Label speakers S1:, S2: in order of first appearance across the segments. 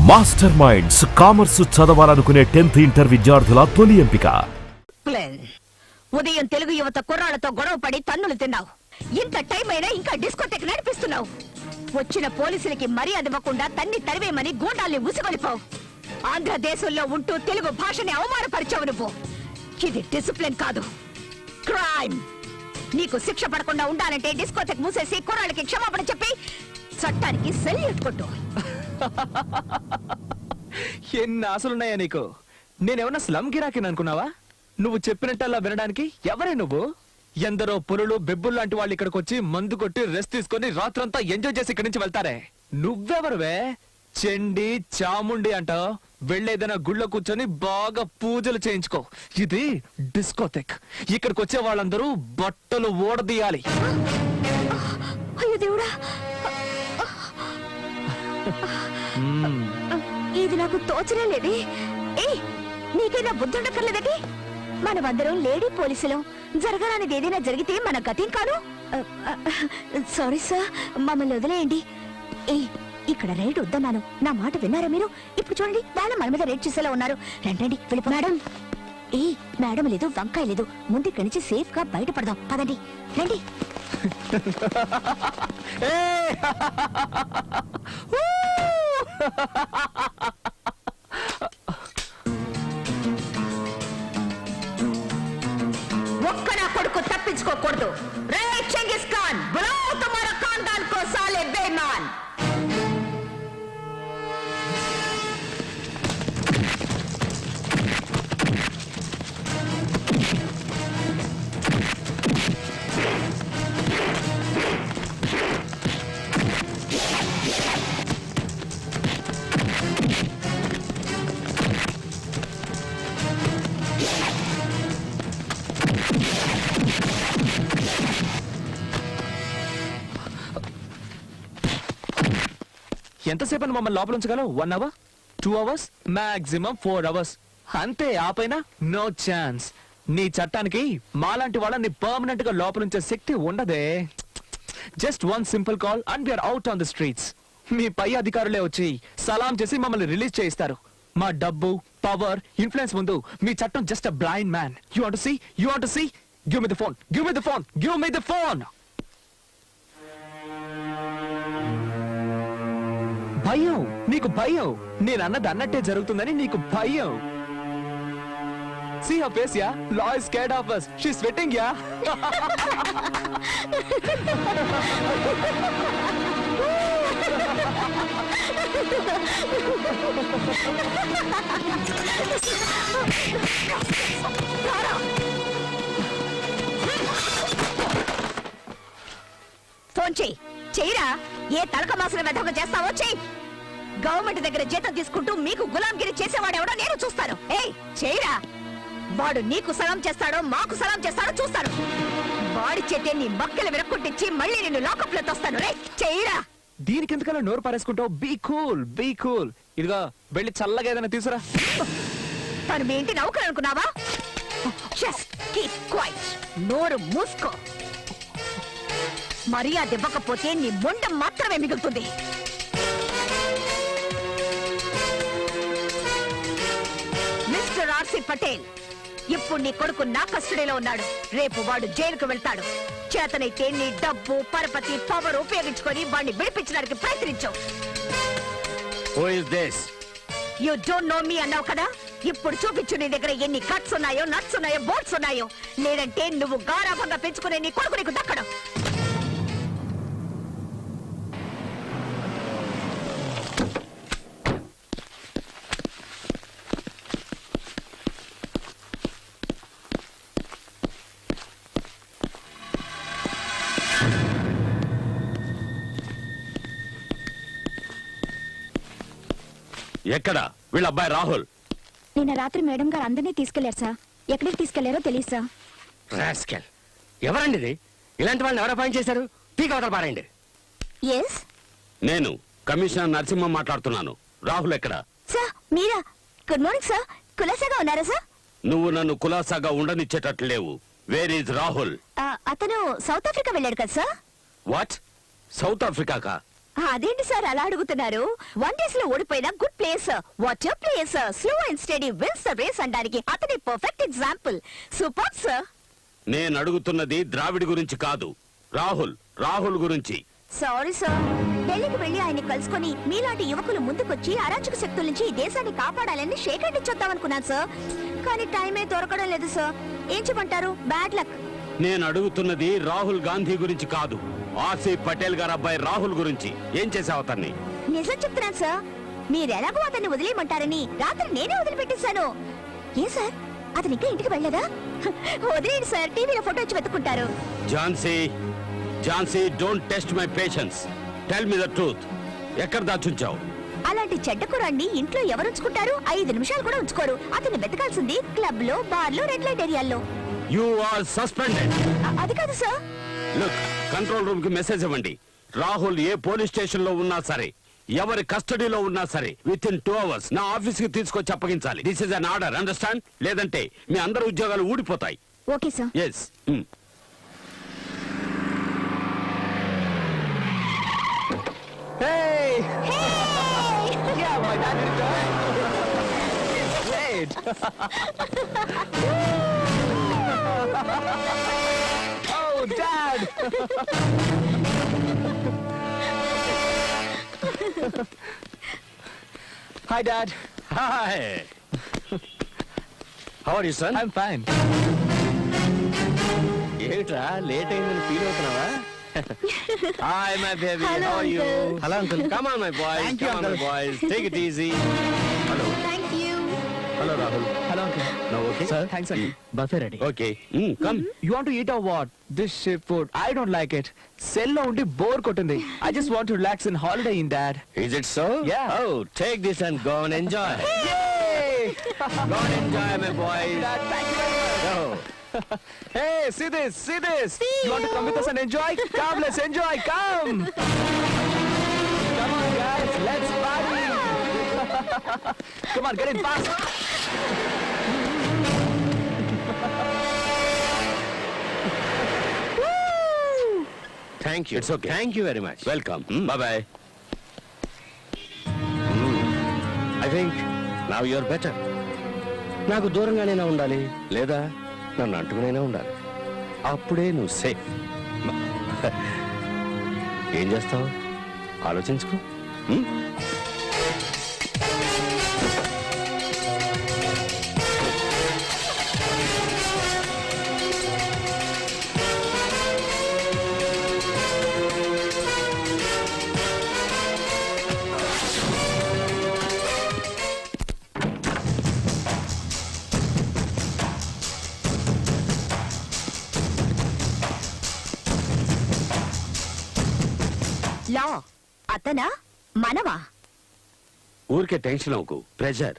S1: Master minds commerce చదవాలనుకునే 10th inter విద్యార్థుల తొలి ఎంపిక.
S2: ఉదయం తెలుగు యువత కుర్రాళ్లతో గొడవ పడి తన్నులు తిన్నావు. ఇంత టైం అయినా ఇంకా డిస్కోటెక్ నడిపిస్తున్నావు. వచ్చిన పోలీసులకి మర్యాద ఇవ్వకుండా తన్ని తరివేమని గూండాల్ని ఉసుకొనిపోవు. ఆంధ్రదేశంలో ఉంటూ తెలుగు భాషని అవమానపరిచావు నువ్వు. ఇది డిసిప్లిన్ కాదు, క్రైమ్. నీకు శిక్ష పడకుండా ఉండాలంటే డిస్కోటెక్ మూసేసి కుర్రాళ్ళకి క్షమాపణ చెప్పి చట్టానికి సెల్యూట్ కొట్టు.
S3: ఎన్ని ఆశలున్నాయా నీకు? నేనేమన్నా స్లమ్ గిరాకిని అనుకున్నావా? నువ్వు చెప్పినట్టల్లా వినడానికి ఎవరే నువ్వు? ఎందరో పులులు బెబ్బులు లాంటి వాళ్ళు ఇక్కడికి వచ్చి మందు కొట్టి రెస్ట్ తీసుకొని రాత్రంతా ఎంజాయ్ చేసి ఇక్కడి నుంచి వెళ్తారే. నువ్వెవరువే? చెండి చాముండి అంటావు. వెళ్ళేదైనా గుళ్ళో కూర్చొని బాగా పూజలు చేయించుకో. ఇది డిస్కోటెక్. ఇక్కడికి వచ్చే వాళ్ళందరూ బట్టలు ఓడదీయాలి.
S2: ఇది నాకు తోచనే లేదే. నీకైనా బుద్ధుండక్కర్లేదటి? మనమందరం లేడీ పోలీసులం. జరగరానిది ఏదైనా జరిగితే మన గతేం కాదు. సారీ సార్, మమ్మల్ని వదిలేయండి. ఇక్కడ రైడ్ వద్దన్నాను, నా మాట విన్నారా మీరు? ఇప్పుడు చూడండి, వాళ్ళ మన మీద రైడ్ చేసేలా ఉన్నారు. రండి వెళ్ళిపో. మేడం, మేడం లేదు, వంకాయ లేదు. ముందు ఇక్కడి నుంచి సేఫ్ గా బయటపడదాం. పదండి, రండి. ఒక్క నా కొడుకు తప్పించుకోకూడదు. రే చెంగిస్ ఖాన్, బులాओ तुम्हारा खानदान को साले बेईमान.
S3: ఎంతసేపని మమ్మల్ని లోపల ఉంచగలవు? 1 hour, 2 hours, మాక్సిమం 4 hours. అంతే. ఆపైన నో ఛాన్స్. నీ చట్టానికి మాలాంటి వాళ్ళని పర్మనెంట్ గా లోపల ఉంచే శక్తి ఉండదే. Just 1 simple call and we are out on the streets. మీ పై అధికారులే వచ్చి సలాం చేసి మమ్మల్ని రిలీజ్ చేయిస్తారు. మా డబ్బు, పవర్, ఇన్ఫ్లుయెన్స్ ముందు మీ చట్టం just a blind man. You want to see? You want to see? Give me the phone. Give me the phone. Give me the phone. భయం. నీకు భయం. నేను అన్నది అన్నట్టే జరుగుతుందని నీకు భయం. See her face, yeah? Law is scared of us. She's sweating, yeah?
S2: Phone చెయ్యిరా. ఏ తలక మాసిన వెధక చేస్తావో చెయ్యి. గవర్నమెంట్ దగ్గర జీతం తీసుకుంటూ మీకు గులాంగిరి చేసేవాడెవడో నేను చూస్తాను. చెయ్యిరా. వాడు నీకు సలాం చేస్తాడో మాకు సలాం చేస్తాడో చూస్తాను. వాడి చేతే నీ మక్కలు విరక్కొట్టించి మళ్ళీ నిన్ను లాకప్ లో తోస్తాను. రే చెయ్యిరా.
S3: దీనికి ఎందుకలా నోరు పారేసుకుంటావు? Be cool, be cool. ఇదిగో వెళ్ళి చల్లగా ఏదైనా తీసురా.
S2: తను మీ ఇంటి నౌకరు అనుకున్నావా? Just keep quiet. నోరు మూసుకో. మర్యాద ఇవ్వకపోతే నీ మొండం మాత్రమే మిగులుతుంది. మిస్టర్ ఆర్సి పటేల్, ఇప్పుడు నీ కొడుకు నా కస్టడీలో ఉన్నాడు. రేపు వాడు జైలుకు వెళ్తాడు. చేతనైతే నీ డబ్బు, పరపతి, పవర్ ఉపయోగించుకొని వాడిని విడిపించడానికి ప్రయత్నించావు. యు డోంట్ నో మీ అన్నావు కదా. ఇప్పుడు చూపించు నీ దగ్గర ఎన్ని కట్స్ ఉన్నాయో, నట్స్ ఉన్నాయో, బోట్స్ ఉన్నాయో. లేదంటే నువ్వు గారాభంగా పెంచుకునే నీ కొడుకు నీకు దక్కడం.
S4: ఎక్కడ వీళ్ళ అబ్బాయి రాహుల్?
S2: నిన్న రాత్రి మేడం గారు అందరినీ తీసుకెళ్లారు సార్. ఎక్కడికి తీసుకెళ్లారో తెలియదు సార్.
S4: రాస్కెల్. ఎవరండి ఇది? ఇలాంటి వాళ్ళని ఎవరు అపాయింట్ చేశారు? పీక అవతల పారండి. నేను కమిషనర్ నరసింహ మాట్లాడుతున్నాను. రాహుల్ ఎక్కడ?
S2: సార్ మీరా? Good morning sir. కులాసాగా ఉన్నారా సార్?
S4: నువ్వు నన్ను కులాసాగా ఉండనిచ్చేటట్లు లేవు. Where is Rahul?
S2: అతను సౌత్ ఆఫ్రికా వెళ్ళాడు కదా సార్.
S4: వాట్? సౌత్ ఆఫ్రికాకా?
S2: అదేంటి సార్ అలా అడుగుతున్నారు? 1 days లో ఓడిపోయిన good place, what place, slow and steady wins the race అనడానికి అతని పర్ఫెక్ట్ ఎగ్జాంపుల్. Super sir.
S5: నేను అడుగుతున్నది ద్రావిడ్ గురించి కాదు, రాహుల్ గురించి.
S2: Sorry sir. ఢిల్లీకి వెళ్లి ఆయన్ని కలుసుకొని మీలాంటి యువకులు ముందుకొచ్చి అరాచక శక్తుల నుంచి ఈ దేశాన్ని కాపాడాలని షేక్ హ్యాండ్ ఇచ్చొద్దాం అనుకున్నాను సార్. కానీ టైమే దొరకడం లేదు సార్. ఏం చెప్పంటారు? Bad luck.
S5: నేను అడుగుతున్నది రాహుల్ గాంధీ గురించి కాదు, ఆసిఫ్ పటేల్ గారు అబ్బాయి రాహుల్ గురించి. ఏం చేసావు అతన్ని?
S2: నిజం చెప్తున్నాను సార్. మీరెలాగో అతన్ని వదిలేయమంటారని రాత్రి నేనే వదిలిపెట్టేశాను. ఏ సార్, అతను ఇంకా ఇంటికి వెళ్ళలేదా? వదిలేండి సార్, టీవీలో ఫోటో వచ్చి వెతుక్కుంటారు.
S5: Jhansi don't test my patience. Tell me the truth. ఎక్కడ దాచుంచావు?
S2: అలాంటి చెడ్డ కురాన్ని ఇంట్లో ఎవరు ఉంచుకుంటారు? 5 నిమిషాలు కూడా ఉంచుకోరు. అతన్ని వెతకాల్సింది క్లబ్ లో, బార్ లో, రెడ్ లైట్ ఏరియాల్లో.
S5: You are suspended.
S2: అది కాదు సార్.
S5: లుక్, కంట్రోల్ రూమ్ కి మెసేజ్ ఇవ్వండి. రాహుల్ ఏ పోలీస్ స్టేషన్ లో ఉన్నా సరే, ఎవరి కస్టడీలో ఉన్నా సరే, విత్ ఇన్ 2 hours నా ఆఫీస్ కి తీసుకొచ్చి అప్పగించాలి. This is an order, understand? లేదంటే మీ అందరి ఉద్యోగాలు ఊడిపోతాయి.
S2: Okay sir.
S5: Yes.
S3: Hey! Yeah, my dad did it. Great. Oh, Dad! Hi, Dad.
S4: Hi. How are you son?
S3: I'm fine.
S4: ఏమిట్రా లేట్ అయిందని ఫీల్ అవుతున్నావా? Hi my baby,
S2: Hello,
S4: how are you?
S2: uncle.
S4: Hello uncle. Come on my boys,
S3: Thank you,
S4: come on my
S3: uncle.
S4: Boys, take it easy. Hello.
S2: Thank you.
S4: Hello Rahul.
S3: Hello, Uncle.
S4: No okay
S3: Sir, thanks, Uncle.
S4: Buffet ready.
S5: Okay, come.
S3: You want to eat or what? This ship food, I don't like it. Cell lo undi bore kotundi. I just want to relax and holiday in, Dad.
S4: Is it so?
S3: Yeah.
S4: Oh, take this and go and enjoy.
S3: Yay!
S4: Go and enjoy my boys.
S3: Dad, thank you very much.
S4: Go.
S3: Hey, see this, see this. You want to come with us and enjoy? Come, let's enjoy, come. Come on, guys, let's party. Come on, get in fast.
S4: Thank you.
S5: It's okay.
S4: Thank you very much.
S5: Welcome. Bye.
S4: I think now you're better. నాకు దూరంగానైనా ఉండాలి, లేదా నన్ను అంటుకునైనా ఉండాలి. అప్పుడే నువ్వు safe. ఏం చేస్తావు? ఆలోచించుకో.
S2: లా అతనా మనవా?
S5: ఊరికే టెన్షన్ అవ్వకు, ప్రెషర్.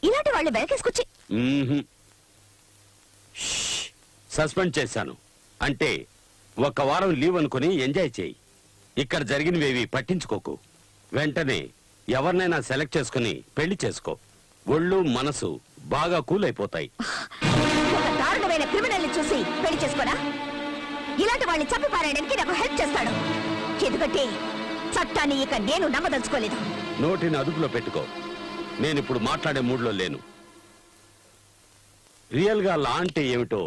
S2: ఇలాంటి వాళ్ళు వెనకేసుకొచ్చి
S5: సస్పెండ్ చేశాను అంటే 1 వారం లీవ్ అనుకుని ఎంజాయ్ చేయి. ఇక్కడ జరిగినవేవి పట్టించుకోకు. వెంటనే ఎవరినైనా సెలెక్ట్ చేసుకుని పెళ్లి చేసుకో. ఒళ్ళు మనసు బాగా కూల్ అయిపోతాయి.
S2: ఒక దారుణమైన క్రిమినల్ చూసి పెళ్లి చేసుకోరా? ఇలాంటి వాళ్ళని చంపి పారేయడానికి నాకు హెల్ప్ చేస్తాడు. ఎందుకంటే చట్టాన్ని ఇక నేను నమ్మదలుచుకోలేదు.
S5: నోటిని అదుపులో పెట్టుకో. నేనిప్పుడు మాట్లాడే మూడ్లో లేను. రియల్ గా లా అంటే ఏమిటో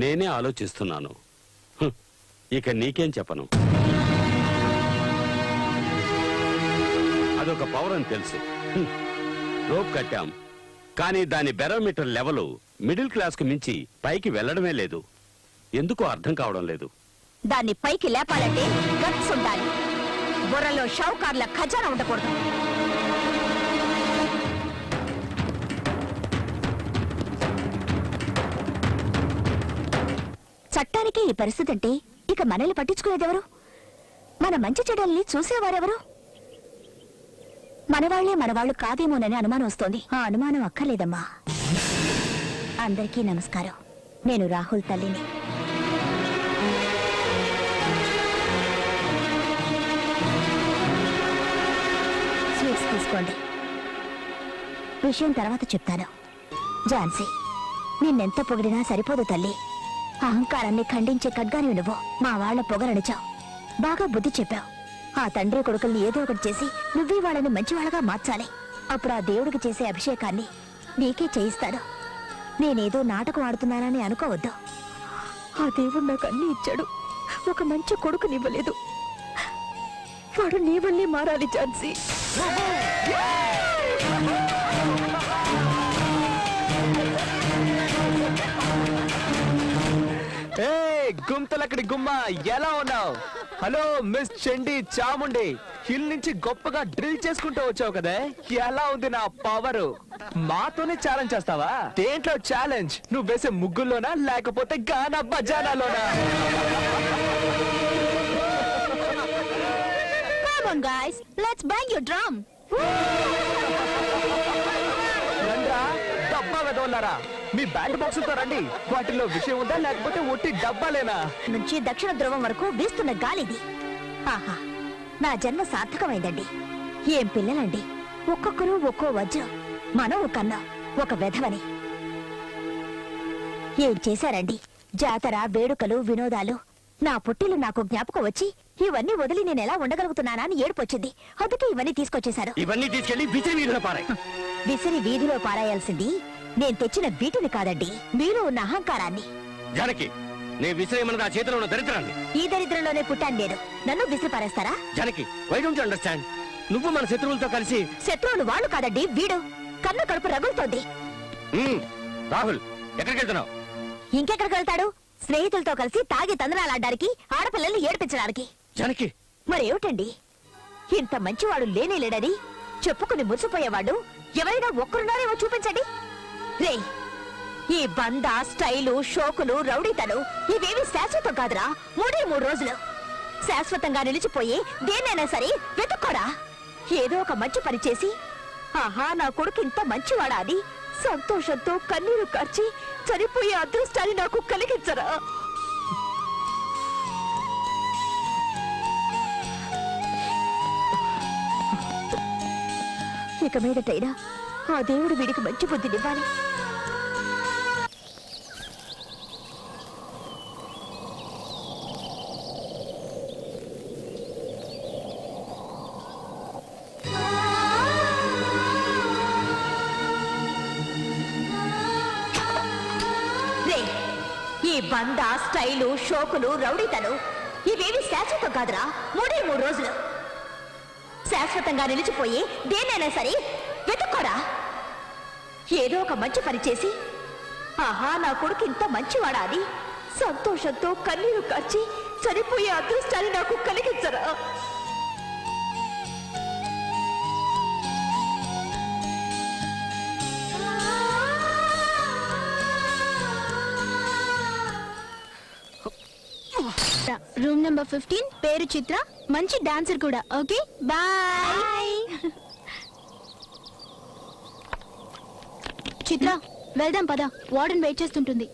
S5: నేనే ఆలోచిస్తున్నాను. ఇక నీకేం చెప్పను. అదొక పవర్ అని తెలుసు. రోప్ కట్టాం, కానీ దాని బెరోమీటర్ లెవెల్ మిడిల్ క్లాస్ కు మించి పైకి వెళ్లడమే లేదు. ఎందుకో అర్థం కావడం లేదు.
S2: దాన్ని పైకి లేపాలంటే గట్స్ ఉండాలి. బుర్రలో షావుకార్ల ఖజానా ఉండకూడదు. చట్టానికి ఈ పరిస్థితి అంటే ఇక మనల్ని పట్టించుకునేదెవరు? మన మంచి చెడ్డల్ని చూసేవారెవరు? మనవాళ్లే మనవాళ్లు కాదేమోనని అనుమానం వస్తోంది. ఆ అనుమానం అక్కర్లేదమ్మా. అందరికీ నమస్కారం. నేను రాహుల్ తల్లిని. స్వీట్స్ తీసుకోండి. విషయం తర్వాత చెప్తాను. ఝాన్సీ, నిన్నెంత పొగిడినా సరిపోదు తల్లి. అహంకారాన్ని ఖండించే ఖడ్గాని నువ్వు. మా వాళ్ల పొగరనిచావు, బాగా బుద్ధి చెప్పావు. ఆ తండ్రి కొడుకుల్ని ఏదో ఒకటి చేసి నువ్వే వాళ్ళని మంచివాళ్ళగా మార్చాలి. అప్పుడు ఆ దేవుడికి చేసే అభిషేకాన్ని నీకే చేయిస్తాను. నేనేదో నాటకం ఆడుతున్నానని అనుకోవద్దు. ఆ దేవుడు నాకు అన్ని ఇచ్చాడు, ఒక మంచి కొడుకునివ్వలేదు. వాడు నీ వల్లే మారాలి ఝాన్సీ.
S3: ఏ గుంతలక్కడి గుమ్మ, ఎలా ఉన్నావు? హలో మిస్ చండి చాముండి, హిల్ నుంచి గొప్పగా డ్రిల్ చేసుకుంటూ వచ్చావు కదే, ఎలా ఉంది నా పవరు? మాతోనే ఛాలెంజ్ చేస్తావా? దేంట్లో ఛాలెంజ్? నువ్వు వేసే ముగ్గుల్లోనా లేకపోతే గానా బజానాలోనా?
S2: Come on guys, let's bang your drum.
S3: రండ్రా, డబ్బా వెదవన్నారా? మీ బ్యాండ్ బాక్సులతో రండి. వాటిలో విషయం ఉందా లేకపోతే ఒట్టి డబ్బాలేనా?
S2: నుంచి దక్షిణ ధ్రువం వరకు వీస్తున్న గాలిది. ఆహా, నా జన్మ సార్థకమైందండి. ఏం పిల్లలండి, ఒక్కొక్కరు ఒక్కో వజ్రం. మనం కన్నా ఒక వెధవని ఏం చేశారండి? జాతర, వేడుకలు, వినోదాలు. నా పుట్టిలు నాకు జ్ఞాపకం వచ్చి ఇవన్నీ వదిలి నేను ఎలా ఉండగలుగుతున్నానా అని ఏడుపొచ్చింది. అందుకే ఇవన్నీ తీసుకొచ్చేశారు.
S4: ఇవన్నీ తీసుకెళ్లి విసిరి వీధిలో పారాయి.
S2: విసిరి వీధిలో పారాయాల్సింది నేను తెచ్చిన వీటిని కాదండి, మీలో ఉన్న అహంకారాన్ని.
S4: జానకి, నేను విసిరేయమన్నది ఆ చేతిలో ఉన్న దరిద్రాన్ని.
S2: ఈ దరిద్రంలోనే పుట్టాను నేను. నన్ను విసిరి పారేస్తారా?
S4: Janaki, why don't you understand? నువ్వు మన శత్రువులతో కలిసి.
S2: శత్రువులు వాళ్ళు కాదండి, వీడు. కన్ను కడుపు రగులుతోంది.
S4: రాహుల్, ఎక్కడికి వెళ్తున్నావు?
S2: ఇంకెక్కడికి వెళ్తాడు? స్నేహితులతో కలిసి తాగి తందనాలాడడానికి, ఆడపిల్లల్ని ఏడిపించడానికి.
S4: జానకి,
S2: మరేమిటండి, ఇంత మంచివాడు లేనే లేడని చెప్పుకుని మురిసిపోయేవాడు ఎవరైనా ఒక్కరున్నారేమో చూపించండి. రే, ఈ బంద, స్టైలు, షోకులు, రౌడీతలు ఇవేవి శాశ్వతం కాదురా. 3 రోజులు శాశ్వతంగా నిలిచిపోయి దేన్నైనా సరే వెతుక్కోరా. ఏదో ఒక మంచి పని చేసి, ఆహా నా కొడుకు ఇంత మంచివాడా అని సంతోషంతో కన్నీరు కార్చి చనిపోయే అదృష్టాన్ని నాకు కలిగించరా. ఇక మీదటైనా ఆ దేవుడు వీడికి మంచి బుద్ధినివ్వాలి. రే, ఈ బంద, స్టైలు, షోకులు, రౌడీతలు ఇవేవి శాశ్వతం కాదురా. 3 రోజులు శాశ్వతంగా నిలిచిపోయి దేన్నైనా సరే వెతుక్కోరా. ఏదో ఒక మంచి పని చేసి, ఆహా నా కొడుకు ఇంత మంచివాడా అని సంతోషంతో కన్నీరు కార్చి చనిపోయే అదృష్టాన్ని నాకు కలిగించరా.
S6: రూమ్ నెంబర్ 15, పేరు చిత్ర, మంచి డాన్సర్ కూడా. Okay bye. చిత్ర, వెళ్దాం పద, వార్డెన్ వెయిట్ చేస్తుంటుంది.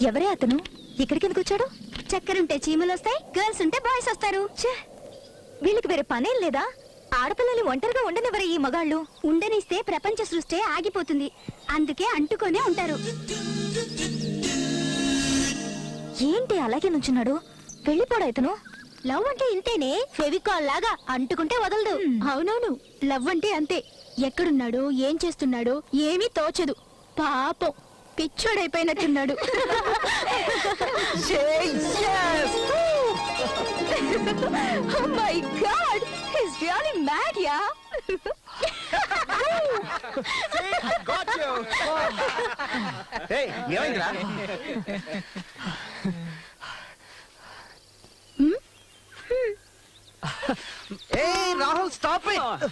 S2: ఎవరే అతను? ఇక్కడికి ఎందుకు వచ్చాడు?
S6: చక్కరుంటే చీమలు వస్తాయి, గర్ల్స్ ఉంటే బాయ్స్ వస్తారు.
S2: వీళ్ళకి వేరే పనేం లేదా? ఆడపిల్లల్ని ఒంటరిగా ఉండనివ్వరే ఈ మగాళ్ళు.
S6: ఉండనిస్తే ప్రపంచ సృష్టి ఆగిపోతుంది, అందుకే అంటుకొనే ఉంటారు.
S2: ఏంటి అలాగే నుంచున్నాడు? వెళ్ళిపోడా ఇతను?
S6: లవ్ అంటే ఇంతేనే, ఫెవికాల్ లాగా అంటుకుంటే వదలదు. అవునవును, లవ్ అంటే అంతే. ఎక్కడున్నాడో, ఏం చేస్తున్నాడో ఏమీ తోచదు. పాపం పిచ్చోడైపోయినట్టున్నాడు.
S2: Oh my God, he's really mad, yeah.
S3: ఏమైందిరా? Rahul, stop it.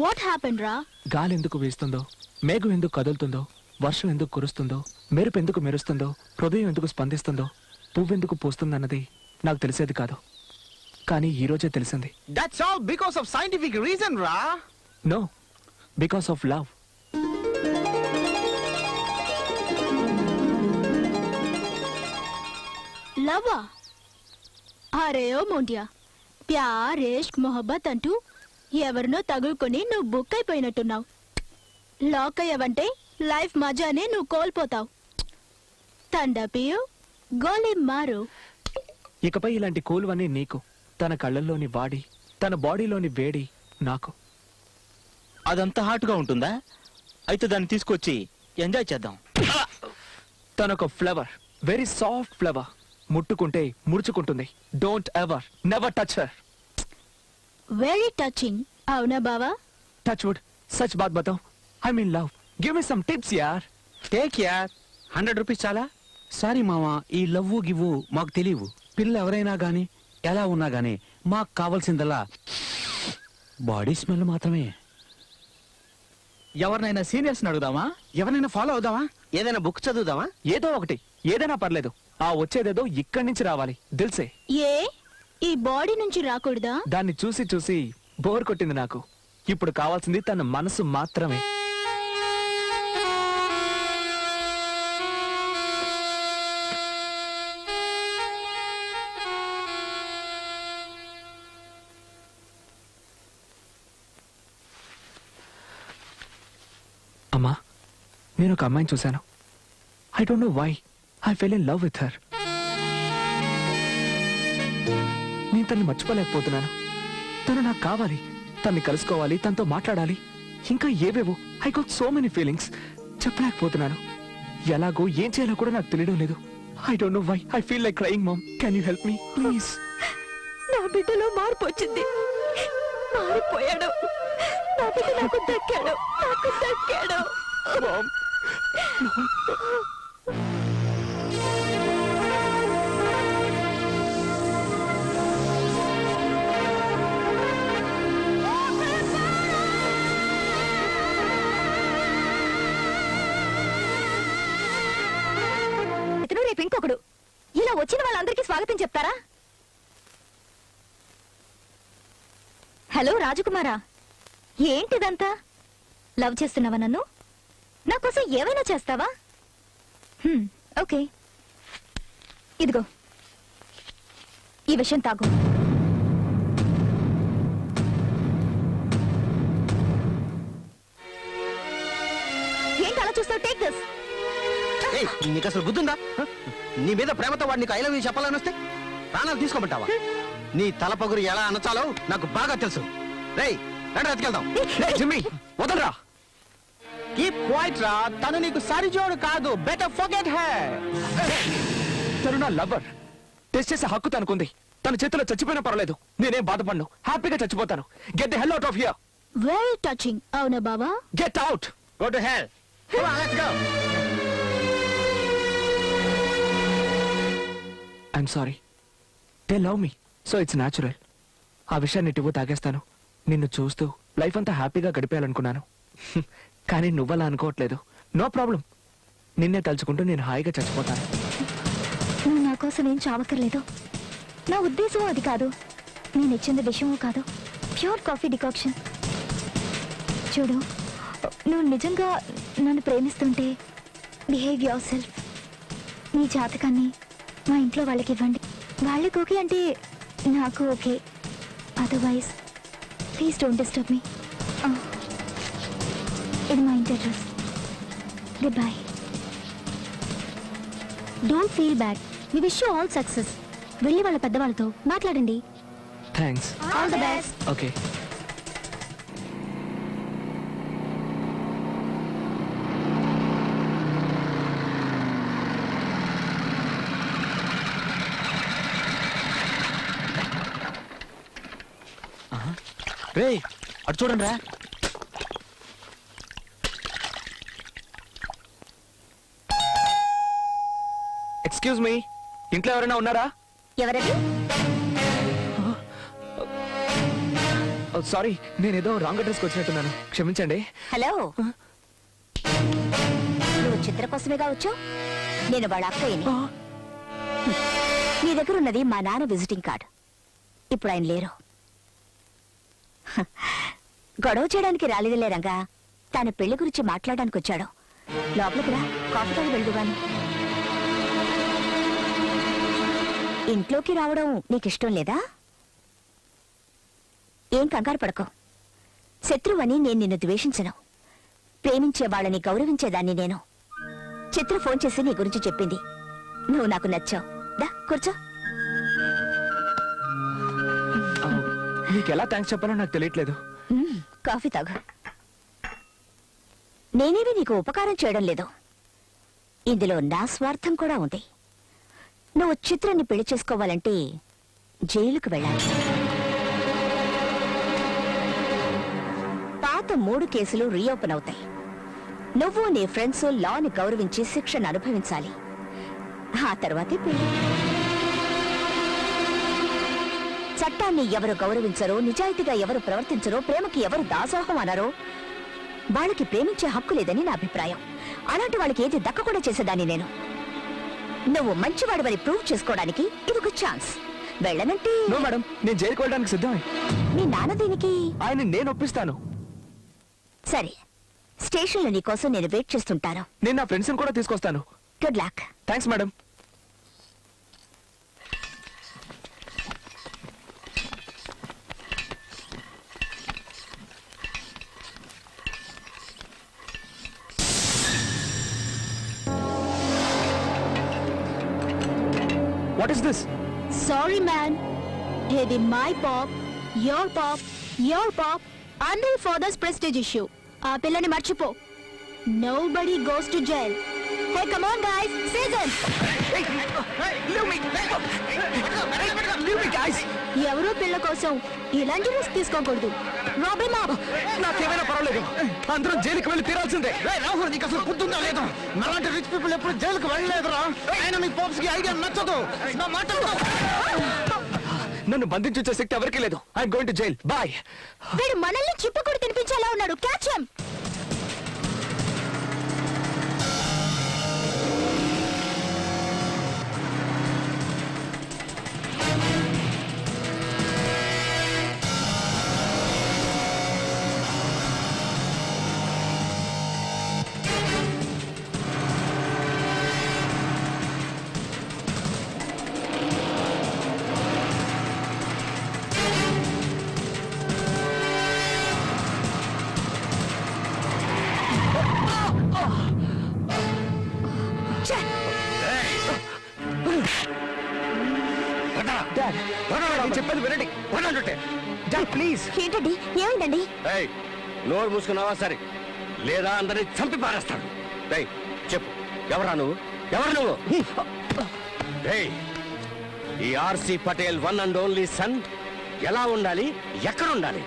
S6: What happened రా?
S3: గాలి ఎందుకు వీస్తుందో, మేఘం ఎందుకు కదులుతుందో, వర్షం ఎందుకు కురుస్తుందో, మెరుపు ఎందుకు మెరుస్తుందో, హృదయం ఎందుకు స్పందిస్తుందో, పువ్వెందుకు పూస్తుందన్నది నాకు తెలిసేది కాదు. కానీ ఈ రోజే తెలిసింది.
S7: That's all because of scientific reason, Ra.
S3: No, because of love.
S6: లవ్వా? అరే ఓ మోండియా, ప్యార్, ఇష్క్, మొహబ్బత్ అంటూ ఎవరినో తగులుకొని నువ్వు బుక్ అయిపోయినట్టున్నావు. లాక్ అయ్యావంటే లైఫ్ మజానే నువ్వు కోల్పోతావు. తండా పియు, గోలీ మారు.
S3: ఇకపై ఇలాంటి కూల్వన్నీ నీకు, తన కళ్ళల్లోని వాడి, తన బాడీలోని వేడి నాకు.
S8: అదంతా హాట్ గా ఉంటుందా? అయితే దాన్ని తీసుకొచ్చి ఎంజాయ్ చేద్దాం.
S3: తనొక ఫ్లవర్, వెరీ సాఫ్ట్ ఫ్లవర్. ముట్టుకుంటే ముడుచుకుంటుంది. Don't ever, never touch her.
S6: Very touching, అవునా బావా?
S3: టచ్ వుడ్, సచ్ బాత్ బతాओ. I mean love. Give me some tips యార్.
S8: టేక్ యార్. 100 రూపీస్ చాలా? సారీ మావా, ఈ లవ్వు గివ్వు మాకు తెలియవు. పిల్ల ఎవరైనా గాని ఎలా ఉన్నా గాని మాకు కావాల్సిందల్లా బాడీ స్మెల్ మాత్రమే.
S7: ఎవరినైనా సీనియర్స్ అడుగుదామా? ఎవరినైనా ఫాలో అవుదామా?
S8: ఏదైనా బుక్ చదువుదామా?
S3: ఏదో ఒకటి, ఏదైనా పర్లేదు. ఆ వచ్చేదేదో ఇక్కడి నుంచి రావాలి. దిల్సే.
S6: ఏ ఈ బాడీ నుంచి రాకూడదా?
S3: దాన్ని చూసి చూసి బోర్ కొట్టింది నాకు. ఇప్పుడు కావాల్సింది తన మనసు మాత్రమే. అమ్మా, నేను ఒక అమ్మాయిని చూశాను. I don't know why I fell in love with her. నేను తన్ని మర్చిపోలేకపోతున్నాను. తను నాకు కావాలి, తన్ని కలుసుకోవాలి, తనతో మాట్లాడాలి, ఇంకా ఏవేవో. I got so many feelings. చెప్పలేకపోతున్నాను. ఎలాగో ఏం చేయాలో కూడా నాకు తెలియడం లేదు. I don't know why I feel like crying. Mom, can you help me please?
S2: నా బిడ్డలో మార్పు వచ్చింది. మారిపోయాడు. నా బిడ్డ నాకు దక్కాడు.
S3: మామ్,
S2: ఇతను రేపు ఇంకొకడు. ఇలా వచ్చిన వాళ్ళందరికీ స్వాగతం చెప్తారా? హలో రాజకుమారా, ఏంటిదంతా? లవ్ చేస్తున్నావా నన్ను? నా కోసం ఏమైనా చేస్తావా? ఓకే, ఇదిగో ఈ విషయం తాగు. ఏంటి అలా చూస్తావు? Take this.
S7: నీకు అసలు బుద్ధుందా? నీ మీద ప్రేమతో వాడు నీకు ఐ లవ్ యూ చెప్పాలని వస్తే ప్రాణాలు తీసుకోమంటావా? నీ తలపగురు ఎలా అనచాలో నాకు బాగా తెలుసు. రేయ్ రండి ఎత్తుకెళ్దాం.
S3: జిమ్మీ, వదలరా.
S7: కీప్ క్వైట్ రా. తను నీకు సరిజోడు కాదు. Better forget her.
S3: తను నా లవర్. టెస్ట్ చేసే హక్కు తనకుంది. తన చేతిలో చచ్చిపోయినా పర్వాలేదు. నేనేం బాధపడను. హ్యాపీగా చచ్చిపోతాను. Get the hell out of here.
S6: Very touching, అవునా బావా?
S3: Get out.
S7: Go to hell. Come on, let's go.
S3: I'm sorry. They love me, so it's natural. ఆ విషయాన్ని ఇటువు తాగేస్తాను. నిన్ను చూస్తూ లైఫ్ అంతా హ్యాపీగా గడిపేయాలనుకున్నాను. కానీ నువ్వలా అనుకోవట్లేదు. No problem. నిన్నే తలుచుకుంటూ నేను హాయిగా చచ్చిపోతాను.
S2: నువ్వు నా కోసం ఏం చావక్కర్లేదు. నా ఉద్దేశం అది కాదు. నేను ఇచ్చింది విషయమూ కాదు. Pure coffee decoction. చూడు, నువ్వు నిజంగా నన్ను ప్రేమిస్తుంటే బిహేవ్ యువర్ సెల్ఫ్. నీ జాతకాన్ని మా ఇంట్లో వాళ్ళకి ఇవ్వండి. వాళ్ళకి ఓకే అంటే నాకు okay. Otherwise please don't disturb me. ఇది మా ఇంటి address. Goodbye.
S6: Don't feel bad. We wish you all success. వెళ్ళి వాళ్ళ పెద్దవాళ్ళతో మాట్లాడండి.
S3: Thanks.
S6: All the best.
S3: Okay.
S8: రేయ్ అటు చూడండి రా.
S3: ఎక్స్క్యూజ్ మీ, ఇంట్లో ఎవరైనా ఉన్నారా?
S2: ఎవరది?
S3: సారీ, నేనేదో రాంగ్ అడ్రస్కి వచ్చినట్టున్నాను. క్షమించండి.
S2: హలో, నువ్వు చిత్ర కోసమేగా వచ్చావు? నేను వాళ్ళ అక్కయ్యని. నీ దగ్గర ఉన్నది మా నాన్న విజిటింగ్ కార్డ్. ఇప్పుడు ఆయన లేరు. గొడవ చేయడానికి రాలేదులే రంగా. తన పెళ్లి గురించి మాట్లాడడానికి వచ్చాడు. లోపలికి రా, కాఫీ తాగి వెళ్దు గాని. ఇంట్లోకి రావడం నీకిష్టం లేదా? ఏం కంగారు పడకో. శత్రువని నేను నిన్ను ద్వేషించను. ప్రేమించే వాళ్ళని గౌరవించేదాన్ని నేను. చిత్ర ఫోన్ చేసి నీ గురించి చెప్పింది. నువ్వు నాకు నచ్చావు. దా కూర్చో.
S3: నీకు ఎలా థ్యాంక్స్ చెప్పాలో నాకు తెలియట్లేదు.
S2: కాఫీ తాగు. నేనేమి నీకు ఉపకారం చేయడం లేదు. ఇందులో నా స్వార్థం కూడా ఉంది. నువ్వు చిత్రాన్ని పెళ్లి చేసుకోవాలంటే జైలుకు వెళ్ళాలి. పాత 3 కేసులు రీఓపెన్ అవుతాయి. నువ్వు నీ ఫ్రెండ్స్ లాని గౌరవించి శిక్షను అనుభవించాలి. ఆ తర్వాతే పెళ్లి. చట్టాన్ని ఎవరు గౌరవించరో, నిజాయితీగా ఎవరు ప్రవర్తించరో, ప్రేమకి ఎవరు దాసోహం అన్నారో వాళ్ళకి ప్రేమించే హక్కు లేదని నా అభిప్రాయం. అలాంటి వాళ్ళకి ఏది దక్కకుండా చేసేదాన్ని నేను. నువ్వు మంచివాడివని ప్రూవ్ చేసుకోవడానికి ఇదొక ఛాన్స్. వెళ్ళనంటే
S3: నో మేడం, నేను జైలుకి వెళ్ళడానికి సిద్ధమే.
S2: మీ నాన్న దీనికి
S3: ఆయన నేను ఒప్పిస్తాను.
S2: సరే, స్టేషన్లో నీ కోసం నేను వెయిట్ చేస్తుంటాను.
S3: నేను నా ఫ్రెండ్స్ కూడా తీసుకొస్తాను.
S2: Good luck.
S3: Thanks madam. What is this?
S6: Sorry man, ఇది my pop, your pop and your father's prestige issue. ఆ పిల్లని మర్చిపో. Nobody goes to jail. Hey come on guys, season. ఎవరో పిల్ల కోసం ఇలాంటి రిస్క్ తీసుకోకూడదు. Robin up.
S3: నాకేమైనా పర్వాలేదు, అందరం జైలుకి వెళ్ళి తీరాల్సిందే.
S7: రాహుల్, నీకు అసలు బుద్ధి ఉందా లేదా? మలాంటి రిచ్ పీపుల్ ఎప్పుడు జైలుకు వెళ్ళలేదురా. ఆయన మీ పాప్స్ కి ఐడియా నచ్చదు. నా మాట
S3: నన్ను బంధించే శక్తి ఎవరికీ లేదు. I'm going to jail. Bye.
S6: వీడు మనల్ని చిప్పుకుడు తినిపించేలా ఉన్నాడు. Catch him.
S3: డాడ్, నేను చెప్పేది వినండి. Dad please.
S2: ఏంటండి, ఏమైందండి?
S4: ఏయ్, నోరు మూసుకున్నావా సరే, లేదా అందరినీ చంపి పారేస్తాడు. ఏయ్, చెప్పు, ఎవరా నువ్వు? ఎవరు నువ్వు? ఏయ్, ఈ RC Patel one and only sun ఎలా ఉండాలి, ఎక్కడ ఉండాలి?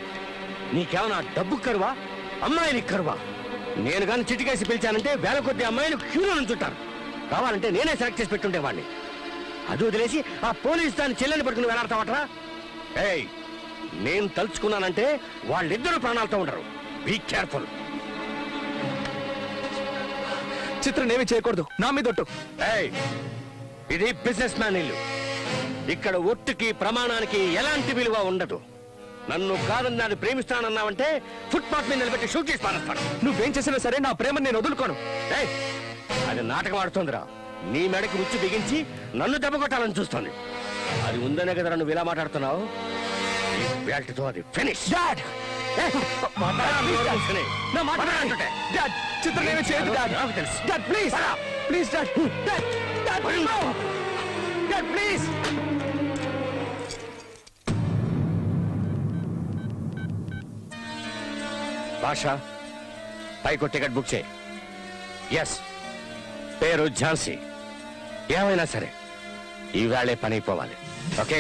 S4: నీకేమన్నా డబ్బు కరువా, అమ్మాయిని కరువా? నేను కానీ చిటికేసి పిలిచానంటే వేల కొద్ది అమ్మాయిలు క్యూలో నుంచుంటారు. కావాలంటే నేనే సెలెక్ట్ చేసి పెట్టుండేవాడిని. అది వదిలేసి ఆ పోలీసు దాన్ని చెల్లెని పట్టుకుని వేలాడతావట్రా? ఏయ్, నేను తలుచుకున్నానంటే వాళ్ళిద్దరూ ప్రాణాలతో ఉండరు. Be careful.
S3: చిత్రం ఏమీ చేయకూడదు, నా మీద ఒట్టు.
S4: ఏయ్, ఇది బిజినెస్ మ్యాన్ ఇల్లు. ఇక్కడ ఒట్టుకి ప్రమాణానికి ఎలాంటి విలువ ఉండదు. నన్ను కాదని నాది ప్రేమిస్తానన్నావంటే ఫుట్పాత్ మీద నిలబెట్టి షూట్ చేసి పారేస్తాను.
S3: నువ్వేం చేసినా సరే నా ప్రేమను నేను వదులుకోను.
S4: ఏయ్, అది నాటకం ఆడుతోందిరా. నీ మెడకి ముచ్చు బిగించి నన్ను దెబ్బ కొట్టాలని చూస్తోంది. అది ఉందనే కదా నువ్వు ఇలా మాట్లాడుతున్నావు. ఈ బెల్ట్తో అది ఫినిష్.
S3: డాడ్, నా మాట వినండి. డాడ్, చిత్రం ఏమీ చేయదు. డాడ్,
S4: నాకు తెలుసు.
S3: Dad please, please dad. Dad, dad, no. Dad please.
S4: భాష, పైకి టికెట్ బుక్ చేయి. ఎస్, పేరు ఝాన్సీ. ఏమైనా సరే ఈవేళే పని అయిపోవాలి. ఓకే?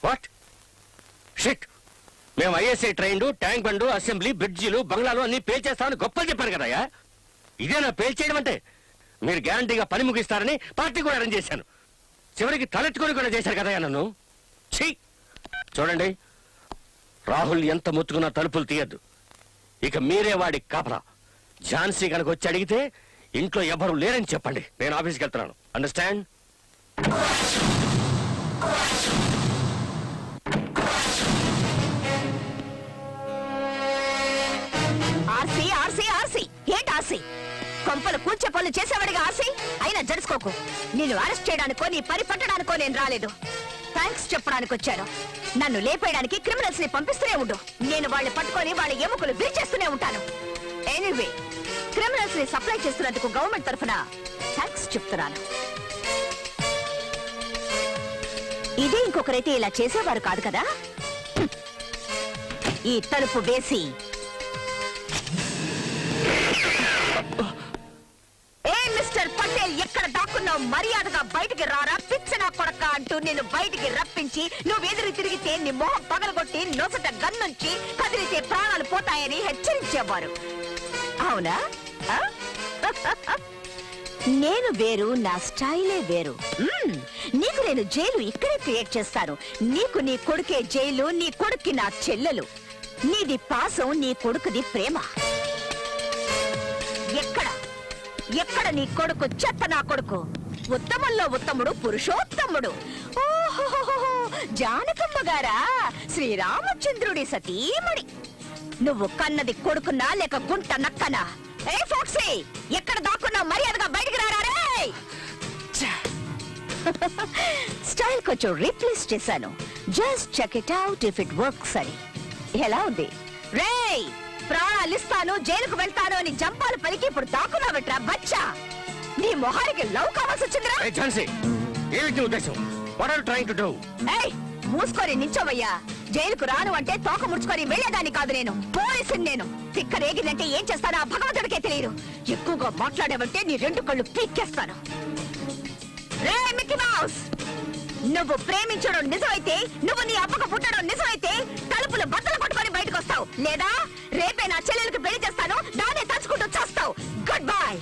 S4: వాట్ షిట్ మేము ఐఎస్ఐ ట్రైన్లు ట్యాంక్ బండు అసెంబ్లీ బ్రిడ్జిలు బంగ్లాలు అన్ని పేల్చేస్తామని గొప్పలు చెప్పారు కదయ్యా. ఇదేనా పేల్చేయడం అంటే? మీరు గ్యారంటీగా పని ముగిస్తారని పార్టీ కూడా అరేంజ్ చేశాను. చివరికి తలెత్తుకొని కూడా చేశారు కదయ్యా నన్ను. ఛీ! చూడండి, రాహుల్ ఎంత ముత్తుకున్నా తలుపులు తీయద్దు. ఇక మీరే వాడి కాపలా. ఝాన్సీ కనుక వచ్చి అడిగితే ఇంట్లో ఎవరు లేరని చెప్పండి. నేను ఆఫీస్కి వెళ్తున్నాను. అండర్స్టాండ్?
S2: ఆర్సీ ఆర్సీ ఆర్సీ ఏంటి ఆర్సీ? కొంపలు కూర్చే పనులు చేసేవాడిగా ఆర్సీ అయినా జరుచుకోకు. నిన్ను అరెస్ట్ చేయడానికో నీ పని పట్టడానికో నేను రాలేదు. థ్యాంక్స్ చెప్పడానికి వచ్చాను. నన్ను లేపేయడానికి క్రిమినల్స్ ని పంపిస్తూనే ఉండు. నేను వాళ్ళని పట్టుకొని వాళ్ళ ఎముకలు విరిచేస్తూనే ఉంటాను. ఎనీవే, క్రిమినల్స్ ని సప్లై చేస్తున్నందుకు గవర్నమెంట్ తరఫున థ్యాంక్స్ చెప్తున్నాను. ఇదే ఇంకొకరైతే ఇలా చేసేవారు కాదు కదా. ఈ తలుపు వేసి మిస్టర్ పటేల్, ఎక్కడ దాక్కున్నావు? మర్యాదగా బయటికి రారా, పిచ్చనా కొడక అంటూ నిన్ను బయటికి రప్పించి నువ్వు ఎదురు తిరిగితే నీ మొహం పగలగొట్టి నొసట గన్నుంచి కదిలితే ప్రాణాలు పోతాయని హెచ్చరించేవారు. అవునా? ఆ? నేను వేరు, నా స్టైలే వేరు. నీకు నేను జైలు ఇక్కడే క్రియేట్ చేస్తాను. నీకు నీ కొడుకే జైలు, నీ కొడుక్కి నా చెల్లెలు. నీది పాసం, నీ కొడుకుది ప్రేమ. ఎక్కడ నీ కొడుకు? చెత్త నా కొడుకు. ఉత్తమంలో ఉత్తముడు, పురుషోత్తముడు. ఓహో, జానకమ్మ గారా, శ్రీరామచంద్రుడి సతీమణి. నువ్వు కన్నది కొడుకున్నా లేక గుంట నక్కనా? ఏ ఫాక్సీ, ఎక్కడ దాక్కున్నావు? మర్యాదగా బయటికి రారా రే. స్టైల్ కొంచెం రీప్లేస్ చేశాను. Just check it out if it works అని. ఎలా ఉంది రేయ్? ప్రాణాలిస్తాను, జైలుకు వెళ్తాను అని జంపాలు పలికి ఇప్పుడు దాక్కున్నావట్రా బచ్చా. నీ మొహానికి లవ్ కావాల్సి వచ్చిందిరా.
S4: ఝాన్సీ, ఏమిటి ఉద్దేశం? What are you trying to do?
S2: ఏయ్, మూసుకొని నించోవయ్యా. జైలుకు రాను అంటే తోక ముడుచుకొని వెళ్లేదాన్ని కాదు నేను. పోలీసుని నేను. తిక్క రేగిందంటే ఏం చేస్తానో ఆ భగవంతుడికే తెలియదు. ఎక్కువగా మాట్లాడావంటే నీ రెండు కళ్ళు పీక్కేస్తాను. రే మిక్కీ మౌస్, నువ్వు ప్రేమించడం నిజమైతే, నువ్వు నీ అప్పకు పుట్టడం నిజమైతే తలుపులు బద్దలు కొట్టుకొని బయటకు వస్తావు. లేదా రేపే నా చెల్లెలకు పెళ్లి చేస్తాను, దాన్నే తలుచుకుంటూ చేస్తావు. Good bye.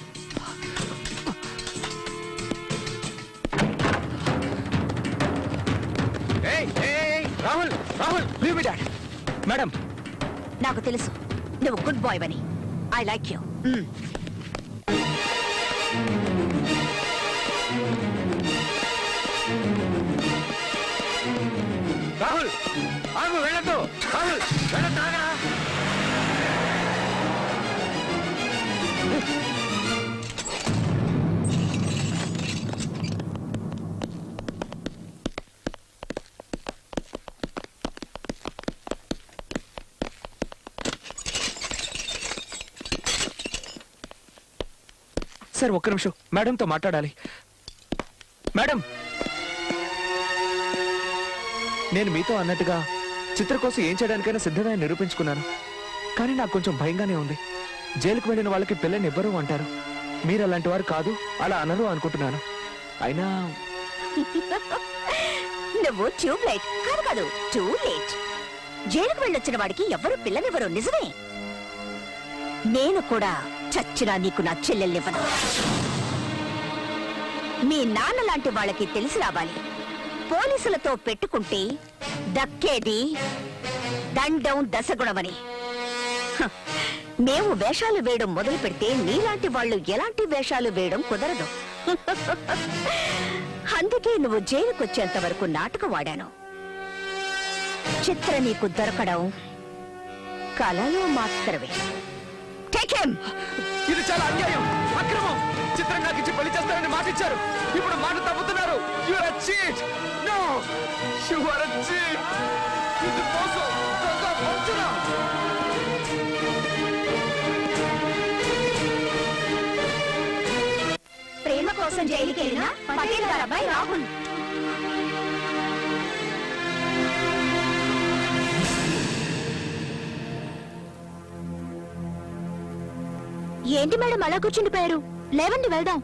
S4: Rahul, Rahul,
S3: leave it dad. Madam,
S2: నాకు తెలుసు నువ్వు గుడ్ బాయ్ అని. I like you.
S4: రాహుల్, ఆగు, వెళ్ళొద్దు. రాహుల్, వెళ్ళొద్దు, ఆగరా.
S3: సార్ ఒక్క నిమిషం, మేడంతో మాట్లాడాలి. మేడం, నేను మీతో అన్నట్టుగా చిత్ర కోసం ఏం చేయడానికైనా సిద్ధమే నిరూపించుకున్నాను. కానీ నాకు కొంచెం భయంగానే ఉంది. జైలుకు వెళ్ళిన వాళ్ళకి పిల్లని ఇవ్వరు అంటారు. మీరు అలాంటి వారు కాదు, అలా అనరు అనుకుంటున్నాను. అయినా
S2: నువ్వు ట్యూబ్ లైట్ కాదు కాదు, టూ లేట్. జైలుకు వెళ్ళొచ్చిన వాడికి ఎవరు పిల్లనివ్వరు, నిజమే. నేను కూడా చచ్చినా నీకు నా చెల్లెల్నివ్వను. మీ నాన్న లాంటి వాళ్ళకి తెలిసి రావాలి. పోలీసులతో పెట్టుకుంటే దక్కేది దండం దశగుణమని. హ, మేము వేషాలు వేయడం మొదలు పెడితే నీలాంటి వాళ్ళు ఎలాంటి వేషాలు వేయడం కుదరదు. అందుకే నువ్వు జైలుకొచ్చేంత వరకు నాటకం వాడాను. చిత్ర నీకు దొరకడం కలలో మాత్రమే. Take him!
S3: ఇది చాలా అన్యాయం, అక్రమం. చిత్రం నాకు ఇచ్చి పెళ్లి చేస్తారని మాట ఇచ్చారు, ఇప్పుడు మాట తప్పుతున్నారు. You are a cheat. No, you are a cheat. ఇది మోసం, దొంగ, వంచన.
S2: ప్రేమ కోసం జైలుకి వెళ్ళిన పటేల్ గారి అబ్బాయి రాహుల్.
S6: ఏంటి మేడం అలా కూర్చుండిపోయారు? లేవండి వెళ్దాం.